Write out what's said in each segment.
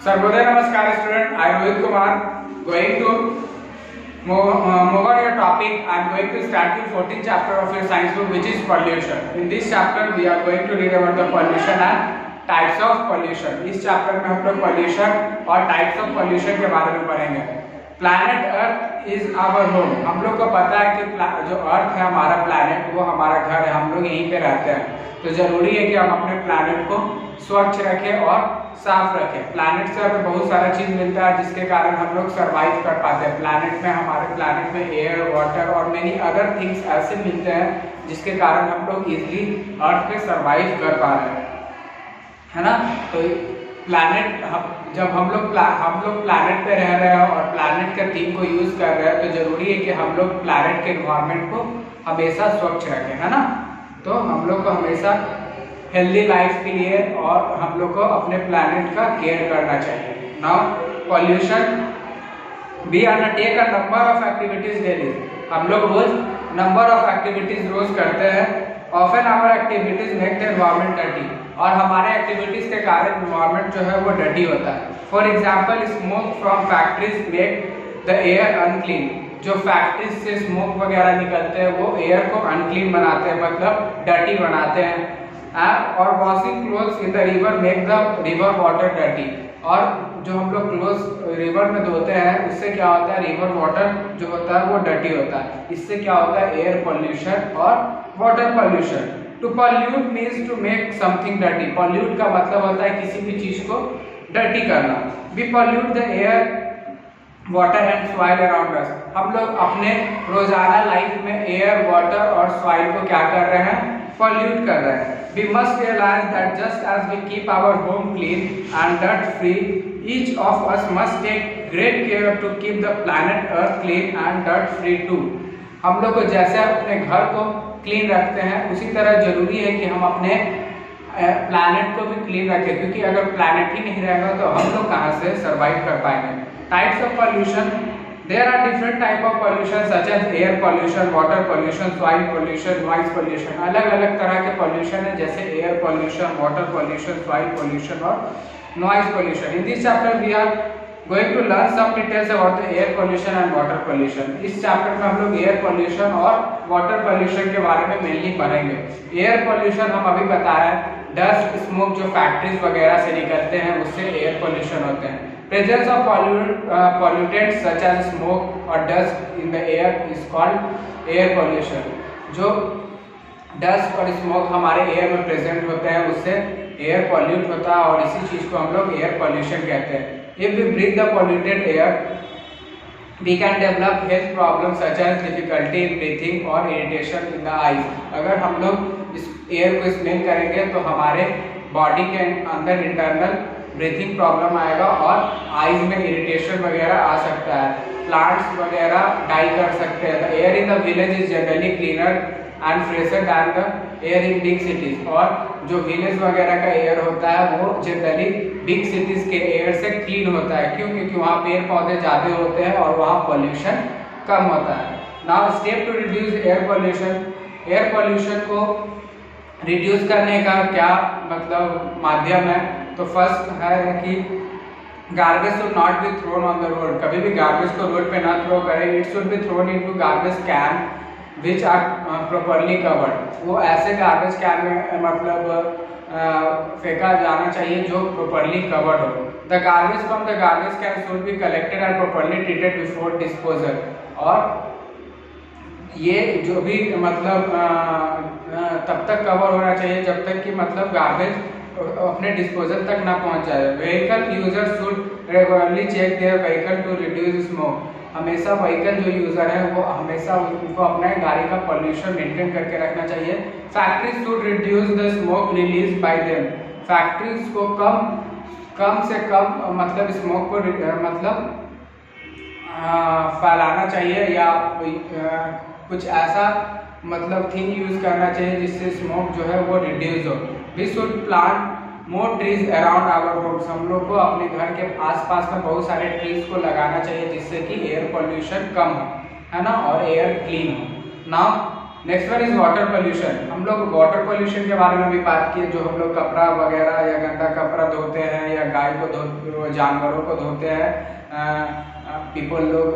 सर्वोदय नमस्कार student, I am Rohit Kumar going to move on your topic. I am going to start your 14th chapter of your science book, which is pollution. In this chapter we are going to read about the pollution and types of pollution. इस chapter में हम लोग pollution और types of pollution के बारे में पढ़ेंगे। Planet Earth is our home. हम लोग को पता है कि जो अर्थ है हमारा प्लैनेट, वो हमारा घर है, हम लोग यहीं पे रहते हैं, तो जरूरी है कि हम अपने प्लैनेट को स्वच्छ रखें और साफ रखें। प्लैनेट से हमें बहुत सारा चीज मिलता है जिसके कारण हम लोग सरवाइव कर पाते हैं। प्लैनेट में हमारे प्लैनेट में एयर, वाटर और मेनी अदर थिंग्स ऐसे मिलते हैं जिसके कारण हम लोग इजीली अर्थ पे सरवाइव कर पा रहे हैं, है ना। तो प्लैनेट जब हम लोग प्लैनेट पे रह रहे हैं और प्लैनेट के थीम को यूज कर रहे हैं, तो जरूरी है कि हम लोग प्लैनेट के एनवायरनमेंट को हमेशा स्वच्छ रखें, है ना। तो हम लोग को हमेशा हेल्दी लाइफ के लिए और हम लोग को अपने प्लैनेट का केयर करना चाहिए। Now pollution, we undertake a number of activities daily. हम लोग रोज नंबर ऑफ एक्टिविटीज रोज करते हैं। Often our activities make the environment dirty, और हमारे एक्टिविटीज के कारण एनवायरनमेंट जो है वो डर्टी होता है। For example, smoke from factories make the air unclean. जो फैक्ट्रीज से स्मोक वगैरह निकलते हैं वो एयर को अनक्लीन बनाते हैं, मतलब डर्टी बनाते हैं। और washing clothes in the river make the river water dirty. और जो हम लोग क्लोथ्स रिवर में धोते हैं उससे क्या होता है, रिवर वाटर जो होता है वो डर्टी होता है। इससे क्या होता है, एयर पॉल्यूशन और water pollution. To pollute means to make something dirty. Pollute का मतलब होता है किसी भी चीज को डर्टी करना। We pollute the air, water and soil around us. हम लोग अपने रोजाना लाइफ में एयर, वाटर और सॉइल को क्या कर रहे हैं, पॉल्यूट कर रहे हैं। We must realize that just as we keep our home clean and dirt free, each of us must take great care to keep the planet Earth clean and dirt free too. हम लोग को जैसे अपने घर को clean रखते हैं उसी तरह जरूरी है कि हम अपने प्लैनेट को भी क्लीन रखें, क्योंकि अगर प्लैनेट ही नहीं रहेगा तो हम लोग कहाँ से सर्वाइव कर पाएंगे। Types of pollution, there are different type of pollution such as air pollution, water pollution, soil pollution, noise pollution। अलग अलग तरह के pollution है, जैसे air pollution, water pollution, soil pollution और noise pollution। In this chapter we are going to learn some details about the air pollution and water pollution। इस chapter में हम लोग air pollution और water pollution के बारे में मेनली पढ़ेंगे। air pollution हम अभी बता रहे हैं, डस्ट, स्मोक जो फैक्ट्रीज वगैरह से निकलते हैं उससे एयर पोल्यूशन होते हैं। Presence of pollutants such as smoke or dust in the air is called air pollution। जो डस्ट और स्मोक हमारे एयर में प्रेजेंट होते हैं उससे एयर पॉल्यूट होता है, और इसी चीज को हम लोग एयर पॉल्यूशन कहते हैं। If we breathe the polluted air, we can develop health problems such as difficulty in breathing or irritation in the eyes। अगर हम लोग इस एयर को स्मेल करेंगे तो हमारे बॉडी के अंदर इंटरनल ब्रीथिंग प्रॉब्लम आएगा और आईज में इरिटेशन वगैरह आ सकता है। प्लांट्स वगैरह डाई कर सकते हैं। The air in the village is generally cleaner and fresher than the air in big cities. और जो विलेज वगैरह का एयर होता है वो जनरली बिग सिटीज के एयर से क्लीन होता है। क्यों? क्योंकि वहाँ पेड़ पौधे ज़्यादा होते हैं और वहाँ पॉल्यूशन कम होता है। Now step to reduce air pollution. Air pollution को रिड्यूस करने का क्या मतलब माध्यम है, तो फर्स्ट है कि garbage should not be thrown on the road. कभी भी गार्बेज को रोड पे ना थ्रो करें। It should be thrown into garbage can which are properly covered. वो ऐसे गार्बेज कैन में मतलब फेंका जाना चाहिए जो प्रॉपर्ली कवर्ड हो। The garbage from the garbage can should be collected and properly treated before disposal. और ये जो भी मतलब तब तक कवर होना चाहिए जब तक कि मतलब गार्बेज अपने डिस्पोजल तक ना पहुंच जाए। Vehicle user should regularly check their vehicle to reduce smoke. हमेशा व्हीकल जो यूजर है वो हमेशा उनको अपने गाड़ी का पॉल्यूशन मेंटेन करके रखना चाहिए। Factories should reduce the smoke release by them. Factories को कम से कम मतलब स्मोक को मतलब फैलाना चाहिए, या कुछ ऐसा मतलब थिंग यूज करना चाहिए जिससे स्मोक जो है वो रिड्यूस हो। We should plant more trees around our homes. हम लोग को अपने घर के आसपास में बहुत सारे ट्रीज को लगाना चाहिए जिससे कि एयर पॉल्यूशन कम हो, है ना, और एयर क्लीन हो। Now next one is water pollution. हम लोग वाटर पोल्यूशन के बारे में भी बात किए, जो हम लोग कपड़ा वगैरह या गंदा कपड़ा धोते हैं या गाय को धो जानवरों को धोते हैं पीपल लोग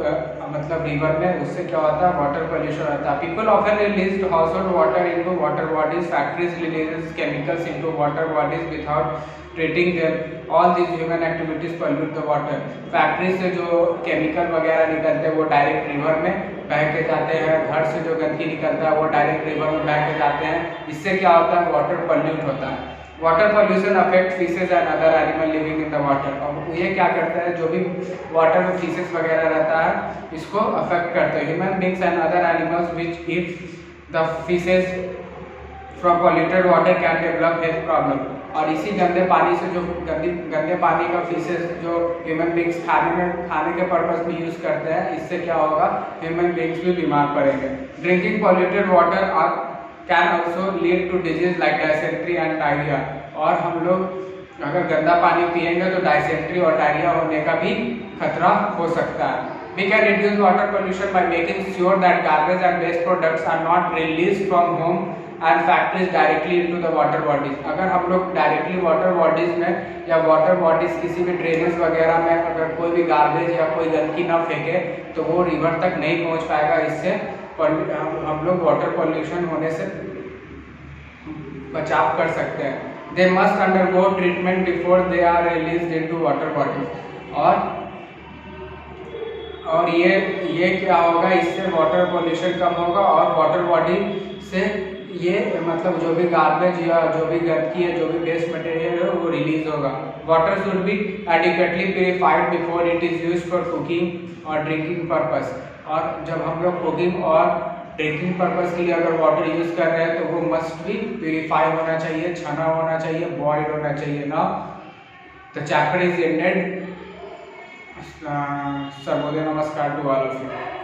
मतलब रिवर में, उससे क्या होता है वाटर पोल्यूशन होता है। People often release household water into water bodies, factories releases chemicals into water bodies without treating them, all this human activities pollute the water. Factory से जो केमिकल वगैरह निकलते हैं वो डायरेक्ट रिवर में बह के जाते हैं, घर से जो गंदगी निकलता है वो डायरेक्ट रिवर में बह के जाते हैं। इससे क्या होता है वाटर पोल्यूट होता है। Water pollution affect fishes and other animal living in the water. और ये क्या करता है, जो भी वाटर में फिशेज वगैरह रहता है इसको अफेक्ट करता है। Human beings and other animals which eat the fishes from polluted water can develop health problem. और इसी गंदे पानी से जो गंदे पानी का फिशेज जो ह्यूमन बींग्स खाने के पर्पज में यूज करते हैं, इससे क्या होगा ह्यूमन बींग्स भी बीमार पड़ेंगे। Drinking polluted water can also lead to disease like dysentery and diarrhoea. और हम लोग अगर गंदा पानी पिएंगे तो डायसेंट्री और डायरिया होने का भी खतरा हो सकता है। We can reduce water pollution by making sure that garbage and waste products are not released from home and factories directly into the water bodies। अगर हम लोग डायरेक्टली वाटर बॉडीज में या वाटर बॉडीज किसी भी ड्रेनेज वगैरह में अगर कोई भी गार्बेज या कोई गंदगी ना फेंके तो वो रिवर तक नहीं पहुंच पाएगा। इससे हम लोग वाटर पॉल्यूशन होने से बचाव कर सकते हैं। They must undergo treatment before they are released into water bodies। और ये क्या होगा, इससे वाटर पोल्यूशन कम होगा और वाटर बॉडी से ये मतलब जो भी गार्बेज या जो भी गंदगी है, जो भी वेस्ट मटेरियल है वो रिलीज होगा। Water should be adequately purified before it is used for cooking और ड्रिंकिंग पर्पस। और जब हम लोग कुकिंग और ड्रिंकिंग पर्पस के लिए अगर वाटर यूज कर रहे हैं तो वो मस्ट भी प्यूरिफाई होना चाहिए, छना होना चाहिए, बॉइल्ड होना चाहिए ना। The chapter is ended. Sarvodaya नमस्कार टू ऑल ऑफ यू।